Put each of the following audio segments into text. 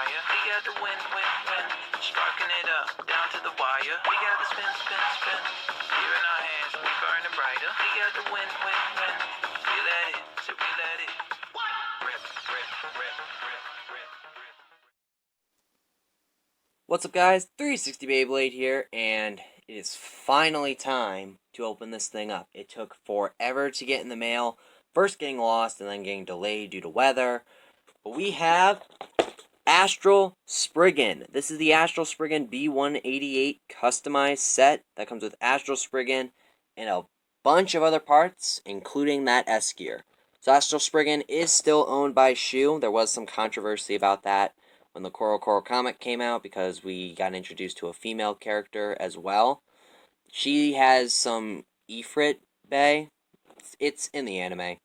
fire. We got the win, win, win. Sparking it up, down to the wire. We got the spin, spin, spin. Here in our hands, we burning brighter. We got the win, win, win. We let it, so we let it. Rip, rip, rip, rip, rip. What's up, guys? 360 Beyblade here, and it is finally time to open this thing up. It took forever to get in the mail, first getting lost and then getting delayed due to weather. But we have Astral Spriggan. This is the Astral Spriggan B188 customized set that comes with Astral Spriggan and a bunch of other parts, including that S gear. So Astral Spriggan is still owned by Shu. There was some controversy about that when the Coral comic came out because we got introduced to a female character as well. She has some Ifrit Bay. It's in the anime.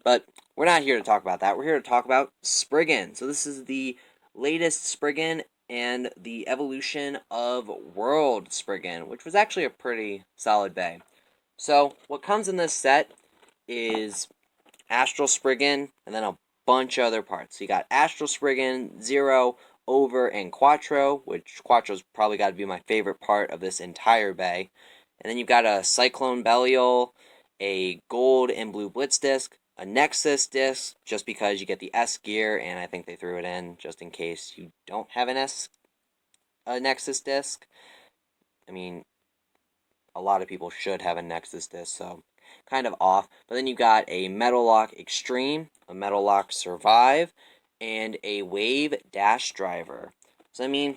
But we're not here to talk about that. We're here to talk about Spriggan. So this is the latest Spriggan and the evolution of World Spriggan, which was actually a pretty solid bay. So what comes in this set is Astral Spriggan and then a bunch of other parts. So you got Astral Spriggan, 0, Over, and Quattro, which Quattro's probably got to be my favorite part of this entire bay. And then you've got a Cyclone Belial, a Gold and Blue Blitz disc, a Nexus disc, just because you get the S gear, and I think they threw it in just in case you don't have a Nexus disc. I mean, a lot of people should have a Nexus disc, so kind of off. But then you got a Metal Lock Extreme, a Metal Lock Survive, and a Wave Dash Driver. So I mean,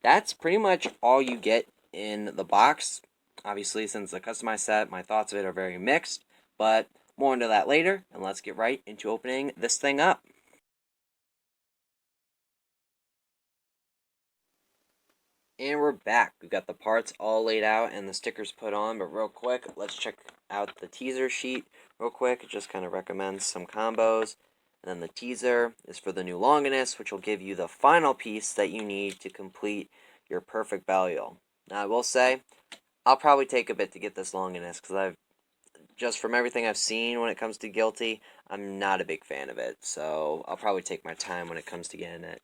that's pretty much all you get in the box. Obviously, since the customized set, my thoughts of it are very mixed, but more into that later, and let's get right into opening this thing up. And we're back. We've got the parts all laid out and the stickers put on, but real quick, let's check out the teaser sheet real quick. It just kind of recommends some combos. And then the teaser is for the new Longinus, which will give you the final piece that you need to complete your perfect Belial. Now, I will say, I'll probably take a bit to get this Longinus, because just from everything I've seen when it comes to Guilty, I'm not a big fan of it. So I'll probably take my time when it comes to getting it.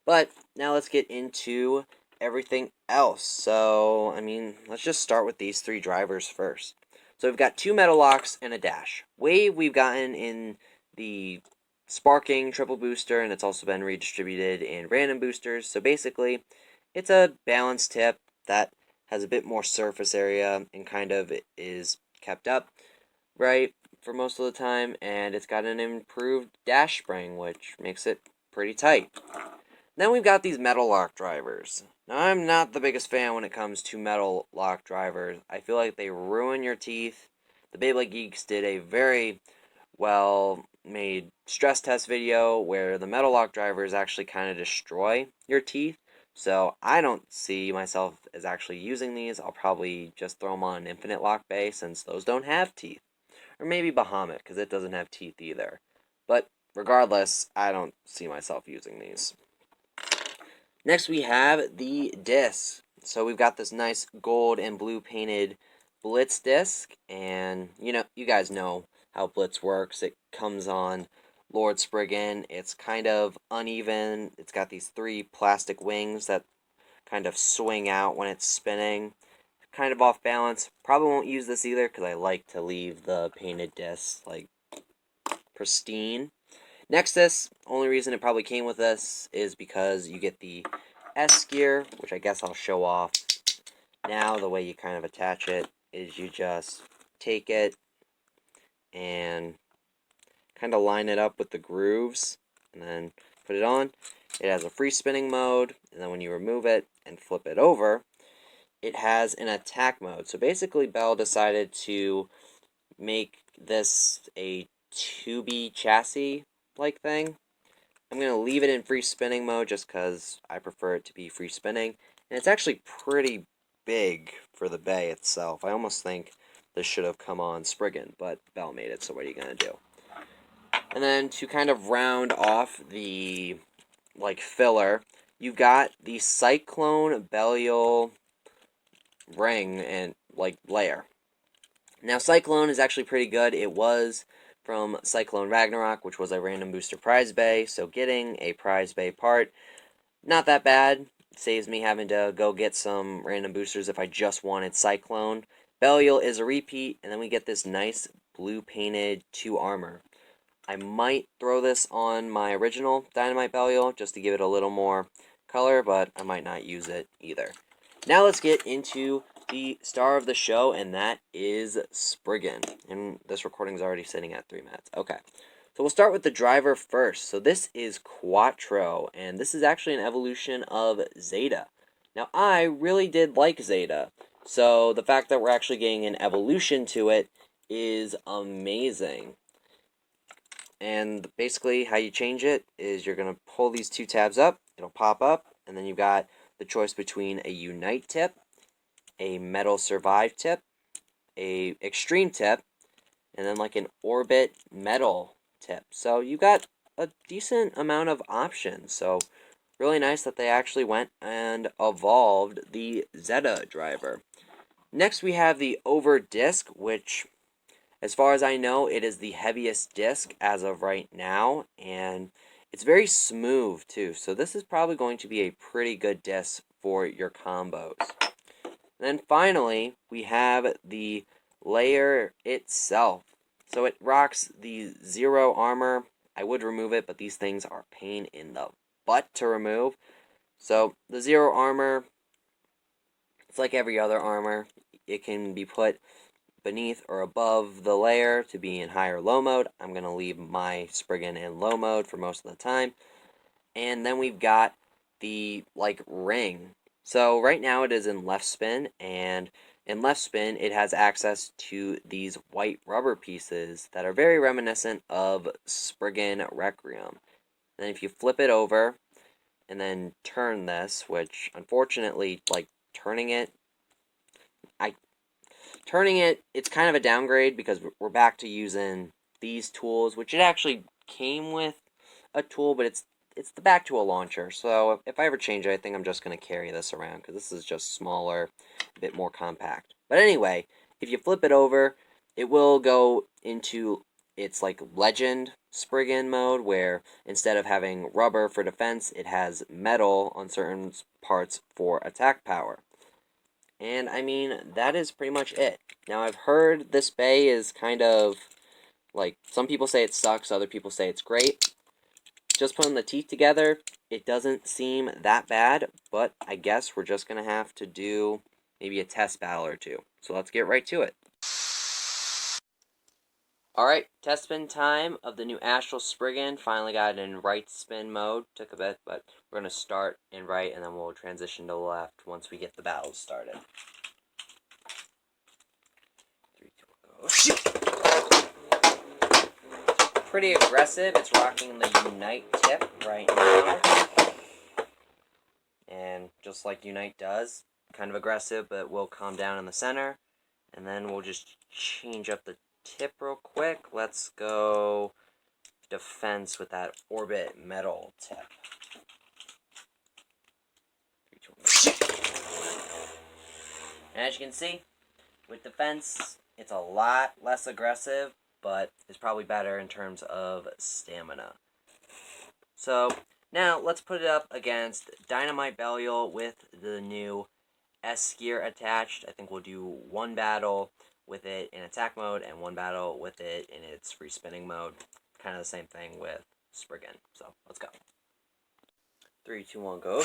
But now let's get into everything else. So, I mean, let's just start with these three drivers first. So we've got 2 Metal Locks and a Dash. Wave we've gotten in the Sparking Triple Booster, and it's also been redistributed in Random Boosters. So basically, it's a balanced tip that has a bit more surface area and kind of is kept up, right, for most of the time. And it's got an improved dash spring, which makes it pretty tight. Then we've got these Metal Lock drivers. Now, I'm not the biggest fan when it comes to Metal Lock drivers. I feel like they ruin your teeth. The Beyblade Geeks did a very well-made stress test video where the Metal Lock drivers actually kind of destroy your teeth. So I don't see myself as actually using these. I'll probably just throw them on an Infinite Lock Bay since those don't have teeth. Or maybe Bahamut, because it doesn't have teeth either. But regardless, I don't see myself using these. Next, we have the disc. So we've got this nice gold and blue painted Blitz disc, and you guys know how Blitz works. It comes on Lord Spriggan. It's kind of uneven. It's got these 3 plastic wings that kind of swing out when it's spinning. Kind of off balance. Probably won't use this either because I like to leave the painted disc like pristine. Nexus, only reason it probably came with this is because you get the S gear, which I guess I'll show off now. The way you kind of attach it is you just take it and kind of line it up with the grooves and then put it on. It has a free spinning mode, and then when you remove it and flip it over, it has an attack mode. So basically, Bell decided to make this a 2B chassis like thing. I'm going to leave it in free spinning mode just because I prefer it to be free spinning. And it's actually pretty big for the bay itself. I almost think this should have come on Spriggan, but Bell made it, so what are you going to do? And then to kind of round off the filler, you've got the Cyclone Belial ring and layer. Now, Cyclone is actually pretty good. It was from Cyclone Ragnarok, which was a random booster prize bay. So getting a prize bay part, not that bad. Saves me having to go get some random boosters if I just wanted Cyclone. Belial is a repeat, and then we get this nice blue painted 2 armor. I might throw this on my original Dynamite Belial just to give it a little more color, but I might not use it either. Now let's get into the star of the show, and that is Spriggan. And this recording is already sitting at 3 minutes. Okay, so we'll start with the driver first. So this is Quattro, and this is actually an evolution of Zeta. Now, I really did like Zeta, so the fact that we're actually getting an evolution to it is amazing. And basically how you change it is you're going to pull these 2 tabs up, it'll pop up, and then you've got the choice between a Unite tip, a Metal Survive tip, a Extreme tip, and then like an Orbit Metal tip. So you got a decent amount of options. So really nice that they actually went and evolved the Zeta driver. Next we have the Over Disc, which, as far as I know, it is the heaviest disc as of right now, and it's very smooth too. So this is probably going to be a pretty good disc for your combos. And then finally, we have the layer itself. So it rocks the 0 armor. I would remove it, but these things are a pain in the butt to remove. So the 0 armor, it's like every other armor. It can be put beneath or above the layer to be in high or low mode. I'm going to leave my Spriggan in low mode for most of the time. And then we've got the ring. So right now it is in left spin, and in left spin it has access to these white rubber pieces that are very reminiscent of Spriggan Requiem. And then if you flip it over and then turn this, which unfortunately turning it, it's kind of a downgrade because we're back to using these tools, which it actually came with a tool, but it's back to a launcher. So if I ever change it, I think I'm just going to carry this around because this is just smaller, a bit more compact. But anyway, if you flip it over, it will go into its Legend Spriggan mode, where instead of having rubber for defense, it has metal on certain parts for attack power. And I mean, that is pretty much it. Now, I've heard this bay is kind of, some people say it sucks, other people say it's great. Just putting the teeth together, it doesn't seem that bad, but I guess we're just going to have to do maybe a test battle or 2. So let's get right to it. Alright, test spin time of the new Astral Spriggan. Finally got it in right spin mode. Took a bit, but we're going to start in right, and then we'll transition to left once we get the battles started. 3, 2, 1, go. Pretty aggressive. It's rocking the Unite tip right now. And just like Unite does, kind of aggressive, but will calm down in the center. And then we'll just change up the tip real quick. Let's go defense with that Orbit Metal tip. 3, 2, 1. And as you can see, with defense, it's a lot less aggressive, but it's probably better in terms of stamina. So now let's put it up against Dynamite Belial with the new S gear attached. I think we'll do 1 battle with it in attack mode and 1 battle with it in its free spinning mode. Kind of the same thing with Spriggan. So let's go. 3, 2, 1, go.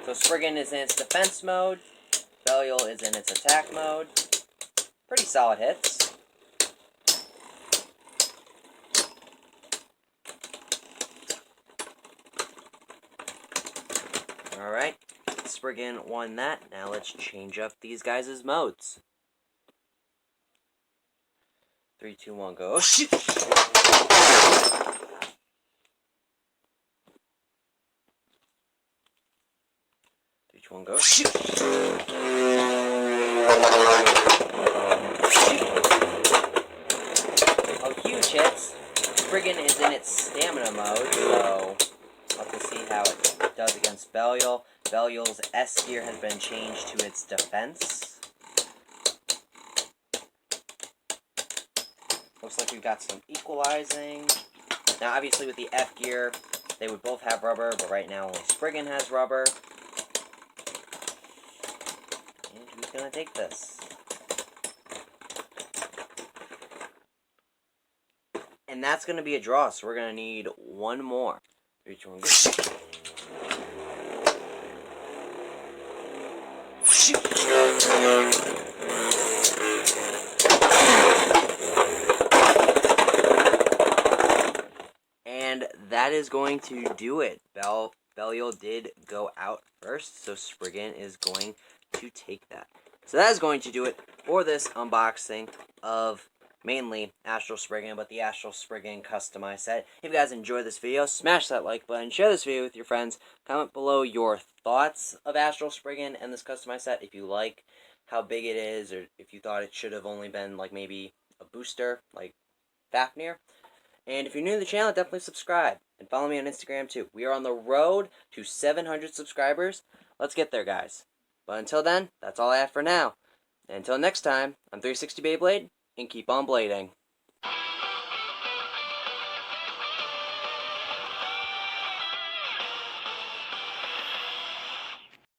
So Spriggan is in its defense mode. Belial is in its attack mode. Pretty solid hits. Alright, Spriggan won that. Now let's change up these guys' modes. 3, 2, 1, go. 3, 2, 1, go. Oh, huge hits. Spriggan is in its stamina mode, so let's see how it does against Belial. Belial's S gear has been changed to its defense. Looks like we've got some equalizing. Now, obviously, with the F gear, they would both have rubber, but right now only Spriggan has rubber. And who's going to take this? And that's going to be a draw, so we're going to need one more. 3, 2, 1, go. And that is going to do it. Belial did go out first, so Spriggan is going to take that. So that is going to do it for this unboxing of mainly Astral Spriggan, but the Astral Spriggan customized set. If you guys enjoyed this video, smash that like button, share this video with your friends, comment below your thoughts of Astral Spriggan and this customized set, if you like how big it is, or if you thought it should have only been like maybe a booster, like Fafnir. And if you're new to the channel, definitely subscribe, and follow me on Instagram too. We are on the road to 700 subscribers. Let's get there, guys. But until then, that's all I have for now. And until next time, I'm 360 Beyblade, and keep on blading.